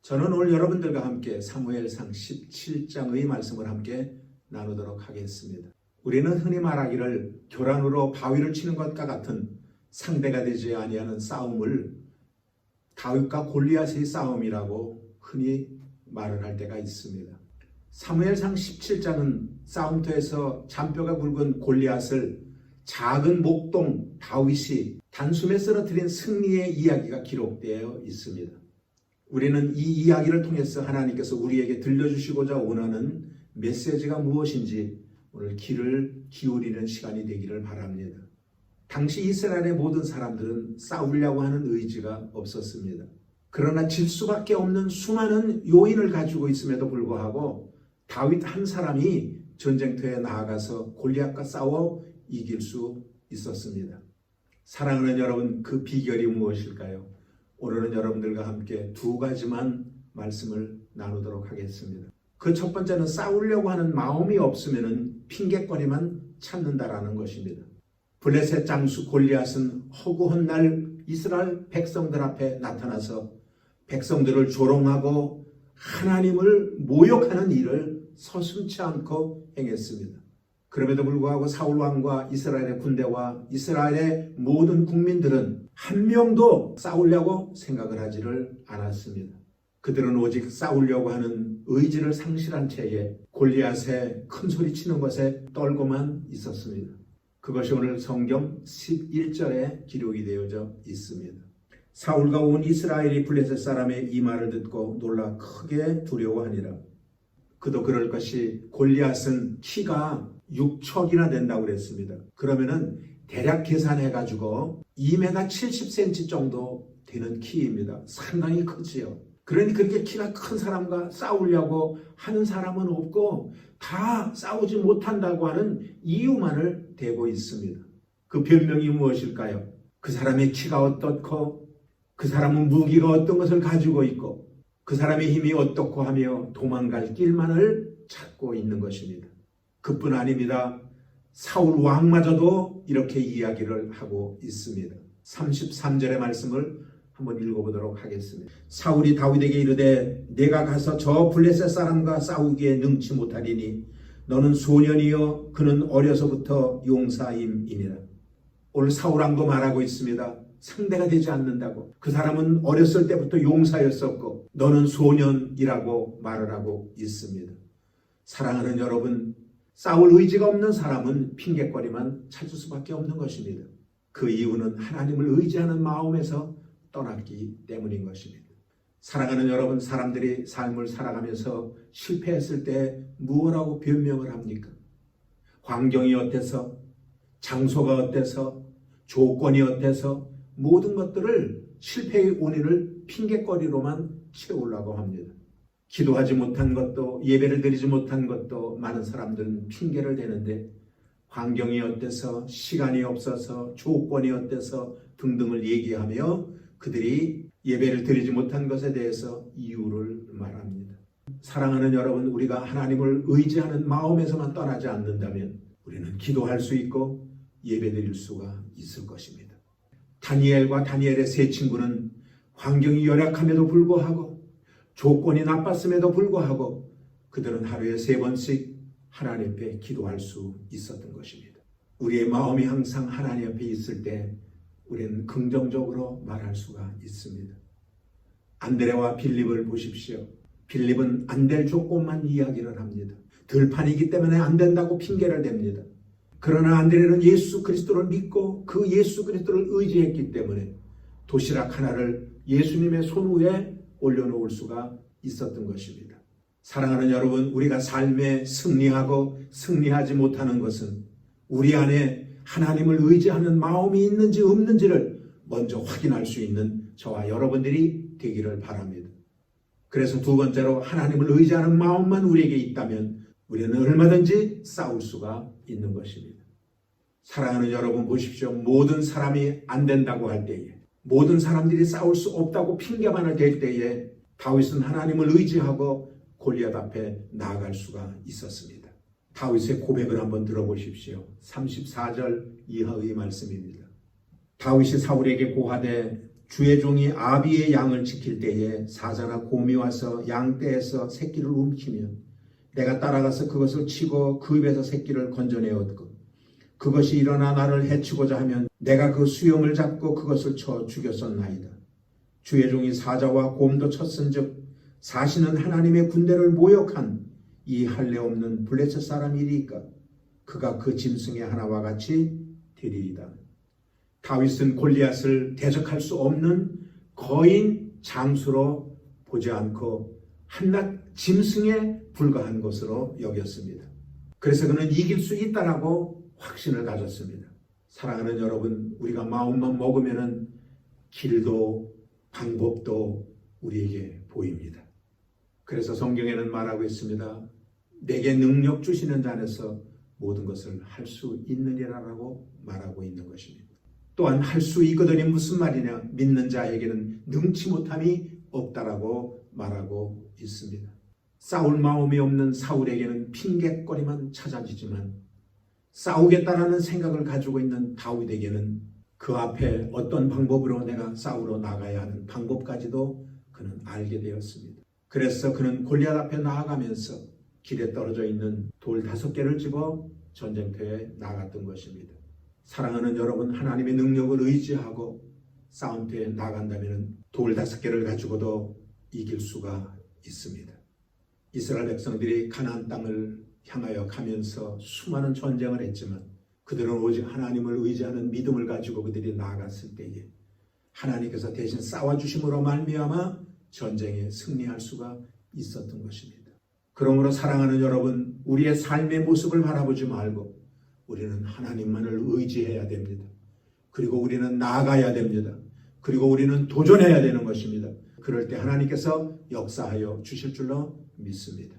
저는 오늘 여러분들과 함께 사무엘상 17장의 말씀을 함께 나누도록 하겠습니다. 우리는 흔히 말하기를 교란으로 바위를 치는 것과 같은 상대가 되지 아니하는 싸움을 다윗과 골리앗의 싸움이라고 흔히 말을 할 때가 있습니다. 사무엘상 17장은 싸움터에서 잔뼈가 굵은 골리앗을 작은 목동 다윗이 단숨에 쓰러뜨린 승리의 이야기가 기록되어 있습니다. 우리는 이 이야기를 통해서 하나님께서 우리에게 들려주시고자 원하는 메시지가 무엇인지 오늘 귀를 기울이는 시간이 되기를 바랍니다. 당시 이스라엘의 모든 사람들은 싸우려고 하는 의지가 없었습니다. 그러나 질 수밖에 없는 수많은 요인을 가지고 있음에도 불구하고 다윗 한 사람이 전쟁터에 나아가서 골리앗과 싸워 이길 수 있었습니다. 사랑하는 여러분, 그 비결이 무엇일까요? 오늘은 여러분들과 함께 두 가지만 말씀을 나누도록 하겠습니다. 그 첫 번째는 싸우려고 하는 마음이 없으면 핑계거리만 찾는다라는 것입니다. 블레셋 장수 골리앗은 허구한 날 이스라엘 백성들 앞에 나타나서 백성들을 조롱하고 하나님을 모욕하는 일을 서슴지 않고 행했습니다. 그럼에도 불구하고 사울 왕과 이스라엘의 군대와 이스라엘의 모든 국민들은 한 명도 싸우려고 생각을 하지를 않았습니다. 그들은 오직 싸우려고 하는 의지를 상실한 채에 골리앗의 큰 소리 치는 것에 떨고만 있었습니다. 그것이 오늘 성경 11절에 기록이 되어져 있습니다. 사울과 온 이스라엘이 블레셋 사람의 이 말을 듣고 놀라 크게 두려워하니라. 그도 그럴 것이 골리앗은 키가 6척이나 된다고 그랬습니다. 그러면은 대략 계산해가지고 2m 70cm 정도 되는 키입니다. 상당히 크지요. 그러니 그렇게 키가 큰 사람과 싸우려고 하는 사람은 없고 다 싸우지 못한다고 하는 이유만을 대고 있습니다. 그 변명이 무엇일까요? 그 사람의 키가 어떻고 그 사람은 무기가 어떤 것을 가지고 있고 그 사람의 힘이 어떻고 하며 도망갈 길만을 찾고 있는 것입니다. 그뿐 아닙니다. 사울 왕마저도 이렇게 이야기를 하고 있습니다. 33절의 말씀을 한번 읽어보도록 하겠습니다. 사울이 다윗에게 이르되 내가 가서 저 블레셋 사람과 싸우기에 능치 못하리니 너는 소년이요 그는 어려서부터 용사임이니라. 오늘 사울 왕도 말하고 있습니다. 상대가 되지 않는다고. 그 사람은 어렸을 때부터 용사였었고 너는 소년이라고 말을 하고 있습니다. 사랑하는 여러분, 싸울 의지가 없는 사람은 핑계거리만 찾을 수밖에 없는 것입니다. 그 이유는 하나님을 의지하는 마음에서 떠났기 때문인 것입니다. 사랑하는 여러분, 사람들이 삶을 살아가면서 실패했을 때 무엇라고 변명을 합니까? 환경이 어때서, 장소가 어때서, 조건이 어때서 모든 것들을 실패의 원인을 핑계거리로만 채우려고 합니다. 기도하지 못한 것도 예배를 드리지 못한 것도 많은 사람들은 핑계를 대는데 환경이 어때서 시간이 없어서 조건이 어때서 등등을 얘기하며 그들이 예배를 드리지 못한 것에 대해서 이유를 말합니다. 사랑하는 여러분, 우리가 하나님을 의지하는 마음에서만 떠나지 않는다면 우리는 기도할 수 있고 예배 드릴 수가 있을 것입니다. 다니엘과 다니엘의 세 친구는 환경이 열악함에도 불구하고 조건이 나빴음에도 불구하고 그들은 하루에 3번씩 하나님 앞에 기도할 수 있었던 것입니다. 우리의 마음이 항상 하나님 앞에 있을 때 우리는 긍정적으로 말할 수가 있습니다. 안드레와 빌립을 보십시오. 빌립은 안 될 조건만 이야기를 합니다. 들판이기 때문에 안 된다고 핑계를 댑니다. 그러나 안드레는 예수 그리스도를 믿고 그 예수 그리스도를 의지했기 때문에 도시락 하나를 예수님의 손 위에 올려놓을 수가 있었던 것입니다. 사랑하는 여러분, 우리가 삶에 승리하고 승리하지 못하는 것은 우리 안에 하나님을 의지하는 마음이 있는지 없는지를 먼저 확인할 수 있는 저와 여러분들이 되기를 바랍니다. 그래서 두 번째로 하나님을 의지하는 마음만 우리에게 있다면 우리는 얼마든지 싸울 수가 있는 것입니다. 사랑하는 여러분, 보십시오. 모든 사람이 안 된다고 할 때에, 모든 사람들이 싸울 수 없다고 핑계만을 댈 때에 다윗은 하나님을 의지하고 골리앗 앞에 나아갈 수가 있었습니다. 다윗의 고백을 한번 들어보십시오. 34절 이하의 말씀입니다. 다윗이 사울에게 고하되 주의 종이 아비의 양을 지킬 때에 사자나 곰이 와서 양떼에서 새끼를 움키면 내가 따라가서 그것을 치고 그 입에서 새끼를 건져내었고 그것이 일어나 나를 해치고자 하면 내가 그 수염을 잡고 그것을 쳐 죽였었나이다. 주의 종이 사자와 곰도 쳤은즉 사시는 하나님의 군대를 모욕한 이 할례 없는 블레셋 사람이리까 그가 그 짐승의 하나와 같이 되리이다. 다윗은 골리앗을 대적할 수 없는 거인 장수로 보지 않고 한낱 짐승에 불과한 것으로 여겼습니다. 그래서 그는 이길 수 있다라고 확신을 가졌습니다. 사랑하는 여러분, 우리가 마음만 먹으면은 길도 방법도 우리에게 보입니다. 그래서 성경에는 말하고 있습니다. 내게 능력 주시는 자 안에서 모든 것을 할 수 있느니라라고 말하고 있는 것입니다. 또한 할 수 있거든이 무슨 말이냐? 믿는 자에게는 능치 못함이 없다라고 말하고 있습니다. 싸울 마음이 없는 사울에게는 핑계거리만 찾아지지만 싸우겠다라는 생각을 가지고 있는 다윗에게는 그 앞에 어떤 방법으로 내가 싸우러 나가야 하는 방법까지도 그는 알게 되었습니다. 그래서 그는 골리앗 앞에 나아가면서 길에 떨어져 있는 돌 5개를 집어 전쟁터에 나갔던 것입니다. 사랑하는 여러분, 하나님의 능력을 의지하고 싸움터에 나간다면 돌 5개를 가지고도 이길 수가 있습니다. 이스라엘 백성들이 가나안 땅을 향하여 가면서 수많은 전쟁을 했지만 그들은 오직 하나님을 의지하는 믿음을 가지고 그들이 나아갔을 때에 하나님께서 대신 싸워주심으로 말미암아 전쟁에 승리할 수가 있었던 것입니다. 그러므로 사랑하는 여러분, 우리의 삶의 모습을 바라보지 말고 우리는 하나님만을 의지해야 됩니다. 그리고 우리는 나아가야 됩니다. 그리고 우리는 도전해야 되는 것입니다. 그럴 때 하나님께서 역사하여 주실 줄로 믿습니다.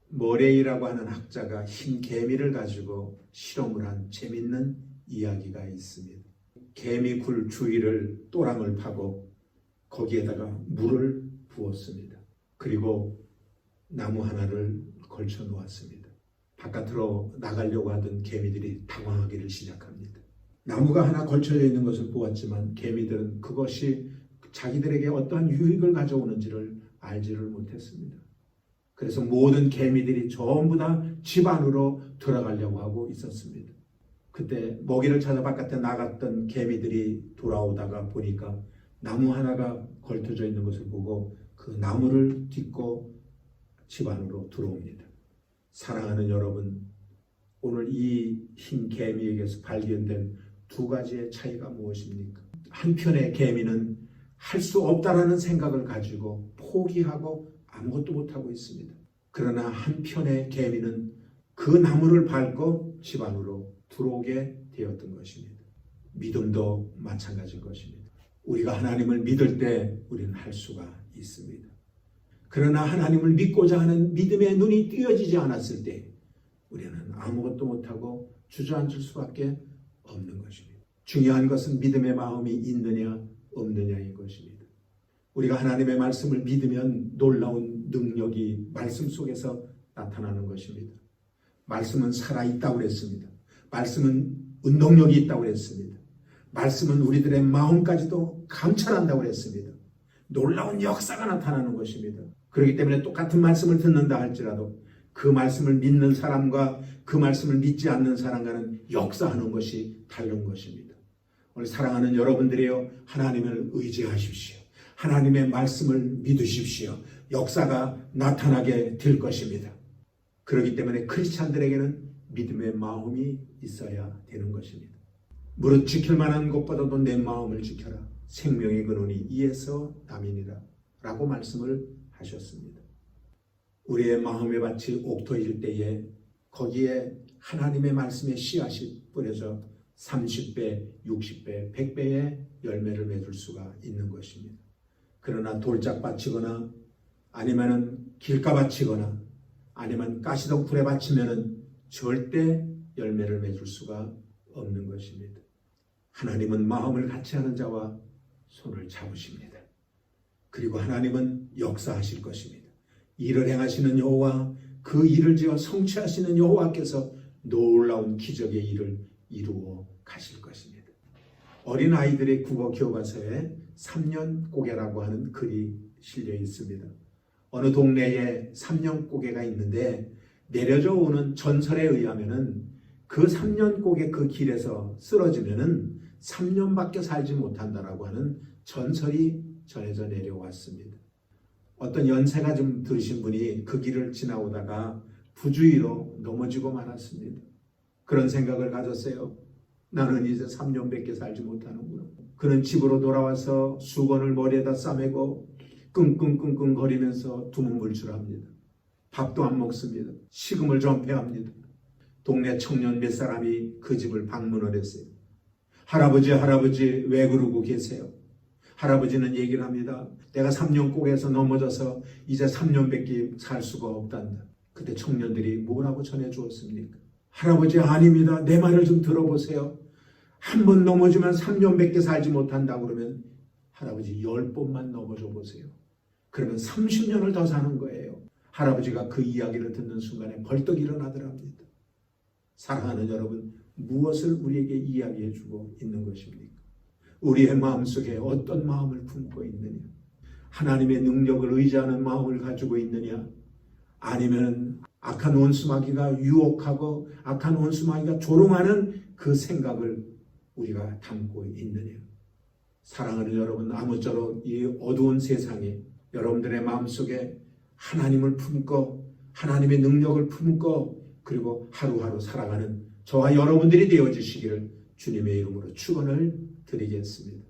머레이라고 하는 학자가 흰 개미를 가지고 실험을 한 재밌는 이야기가 있습니다. 개미 굴 주위를 또랑을 파고 거기에다가 물을 부었습니다. 그리고 나무 하나를 걸쳐 놓았습니다. 바깥으로 나가려고 하던 개미들이 당황하기를 시작합니다. 나무가 하나 걸쳐져 있는 것을 보았지만 개미들은 그것이 자기들에게 어떠한 유익을 가져오는지를 알지를 못했습니다. 그래서 모든 개미들이 전부 다 집 안으로 들어가려고 하고 있었습니다. 그때 먹이를 찾아 바깥에 나갔던 개미들이 돌아오다가 보니까 나무 하나가 걸쳐져 있는 것을 보고 그 나무를 딛고 집 안으로 들어옵니다. 사랑하는 여러분, 오늘 이 흰 개미에게서 발견된 2가지의 차이가 무엇입니까? 한편의 개미는 할 수 없다라는 생각을 가지고 포기하고 아무것도 못하고 있습니다. 그러나 한편의 개미는 그 나무를 밟고 집 안으로 들어오게 되었던 것입니다. 믿음도 마찬가지인 것입니다. 우리가 하나님을 믿을 때 우리는 할 수가 있습니다. 그러나 하나님을 믿고자 하는 믿음의 눈이 띄어지지 않았을 때 우리는 아무것도 못하고 주저앉을 수밖에 없는 것입니다. 중요한 것은 믿음의 마음이 있느냐 없느냐인 것입니다. 우리가 하나님의 말씀을 믿으면 놀라운 능력이 말씀 속에서 나타나는 것입니다. 말씀은 살아있다고 그랬습니다. 말씀은 운동력이 있다고 그랬습니다. 말씀은 우리들의 마음까지도 감찰한다고 그랬습니다. 놀라운 역사가 나타나는 것입니다. 그렇기 때문에 똑같은 말씀을 듣는다 할지라도 그 말씀을 믿는 사람과 그 말씀을 믿지 않는 사람과는 역사하는 것이 다른 것입니다. 오늘 사랑하는 여러분들이여, 하나님을 의지하십시오. 하나님의 말씀을 믿으십시오. 역사가 나타나게 될 것입니다. 그렇기 때문에 크리스찬들에게는 믿음의 마음이 있어야 되는 것입니다. 무릇 지킬 만한 것보다도 내 마음을 지켜라. 생명의 근원이 이에서 남이니라 라고 말씀을 하셨습니다. 우리의 마음의 밭이 옥토일 때에 거기에 하나님의 말씀의 씨앗이 뿌려져 30배, 60배, 100배의 열매를 맺을 수가 있는 것입니다. 그러나 돌짝밭이거나 아니면은 길가밭이거나 아니면 가시덤불에 바치면은 절대 열매를 맺을 수가 없는 것입니다. 하나님은 마음을 같이 하는 자와 손을 잡으십니다. 그리고 하나님은 역사하실 것입니다. 일을 행하시는 여호와, 그 일을 지어 성취하시는 여호와께서 놀라운 기적의 일을 이루어 가실 것입니다. 어린아이들의 국어 교과서에 삼년고개라고 하는 글이 실려 있습니다. 어느 동네에 삼년고개가 있는데 내려져 오는 전설에 의하면은 그 삼년고개 그 길에서 쓰러지면은 3년밖에 살지 못한다라고 하는 전설이 전해져 내려왔습니다. 어떤 연세가 좀 드신 분이 그 길을 지나오다가 부주의로 넘어지고 말았습니다. 그런 생각을 가졌어요. 나는 이제 3년밖에 살지 못하는구나. 그는 집으로 돌아와서 수건을 머리에다 싸매고 끙끙끙끙 거리면서 두문불출합니다. 밥도 안 먹습니다. 식음을 전폐합니다. 동네 청년 몇 사람이 그 집을 방문을 했어요. 할아버지, 할아버지 왜 그러고 계세요? 할아버지는 얘기를 합니다. 내가 3년고개에서 넘어져서 이제 3년밖에 살 수가 없단다. 그때 청년들이 뭐라고 전해주었습니까? 할아버지 아닙니다. 내 말을 좀 들어보세요. 한 번 넘어지면 3년밖에 살지 못한다 그러면 할아버지 10번만 넘어져 보세요. 그러면 30년을 더 사는 거예요. 할아버지가 그 이야기를 듣는 순간에 벌떡 일어나더랍니다. 사랑하는 여러분, 무엇을 우리에게 이야기해 주고 있는 것입니까? 우리의 마음속에 어떤 마음을 품고 있느냐? 하나님의 능력을 의지하는 마음을 가지고 있느냐? 아니면 악한 원수마귀가 유혹하고 악한 원수마귀가 조롱하는 그 생각을 우리가 담고 있느냐? 사랑하는 여러분, 아무쪼록 이 어두운 세상에 여러분들의 마음속에 하나님을 품고 하나님의 능력을 품고 그리고 하루하루 살아가는 저와 여러분들이 되어주시기를 주님의 이름으로 축원을 드리겠습니다.